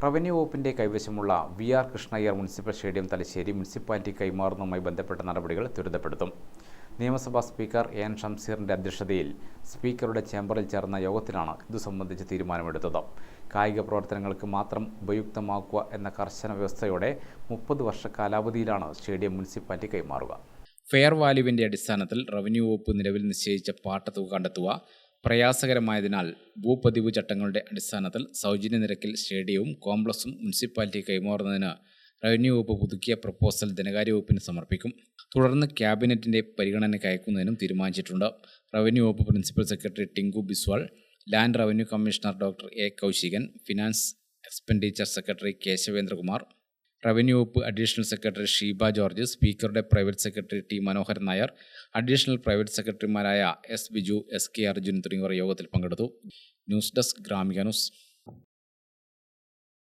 Revenue വകുപ്പിന്റെ കൈവശമുള്ള V R. Krishnaiyer municipal stadium Thalassery municipality കൈമാറുന്നതുമായി ബന്ധപ്പെട്ട നടപടികൾ ത്വരിതപ്പെടുത്തും. നിയമസഭാ സ്പീക്കർ എൻ. ഷംസീറിന്റെ അധ്യക്ഷതയിൽ സ്പീക്കറുടെ ചേംബറിൽ ചേർന്ന യോഗത്തിലാണ് ഇതു സംബന്ധിച്ച് തീരുമാനമെടുത്തത്. കായിക പ്രവർത്തനങ്ങൾക്ക് മാത്രം ഉപയുക്തമാക്കുക എന്ന കർശന വ്യവസ്ഥയോടെ 30 വർഷ കാലാവധിയിലാണ് സ്റ്റേഡിയം മുനിസിപ്പാലിറ്റി കൈമാറുക. ഫെയർ വാല്യുവിന്റെ അടിസ്ഥാനത്തിൽ റവന്യൂ വകുപ്പ് നിലവിൽ നിശ്ചയിച്ച പാട്ടത്തുക കണ്ടെത്തുക പ്രയാസകരമായതിനാൽ ഭൂപതിവ് ചട്ടങ്ങളുടെ അടിസ്ഥാനത്തിൽ സൗജന്യ നിരക്കിൽ സ്റ്റേഡിയവും കോംപ്ലക്സും മുനിസിപ്പാലിറ്റി കൈമാറുന്നതിന് റവന്യൂ വകുപ്പ് പുതുക്കിയ പ്രപ്പോസൽ ധനകാര്യ വകുപ്പിന് സമർപ്പിക്കും. തുടർന്ന് ക്യാബിനറ്റിന്റെ പരിഗണനയ്ക്ക് അയക്കുന്നതിനും തീരുമാനിച്ചിട്ടുണ്ട്. റവന്യൂ വകുപ്പ് principal secretary Tinku Biswal, land revenue commissioner doctor A. Kaushikan, finance expenditure secretary Keshavendrakumar, revenue വകുപ്പ് അഡീഷണൽ സെക്രട്ടറി ഷീബ ജോർജ്, സ്പീക്കറുടെ private secretary T. Manoharan Nair, additional private സെക്രട്ടറിമാരായ S. Biju, S. K. Arjun തുടങ്ങിയവർ യോഗത്തിൽ പങ്കെടുത്തു. News desk Gramika news.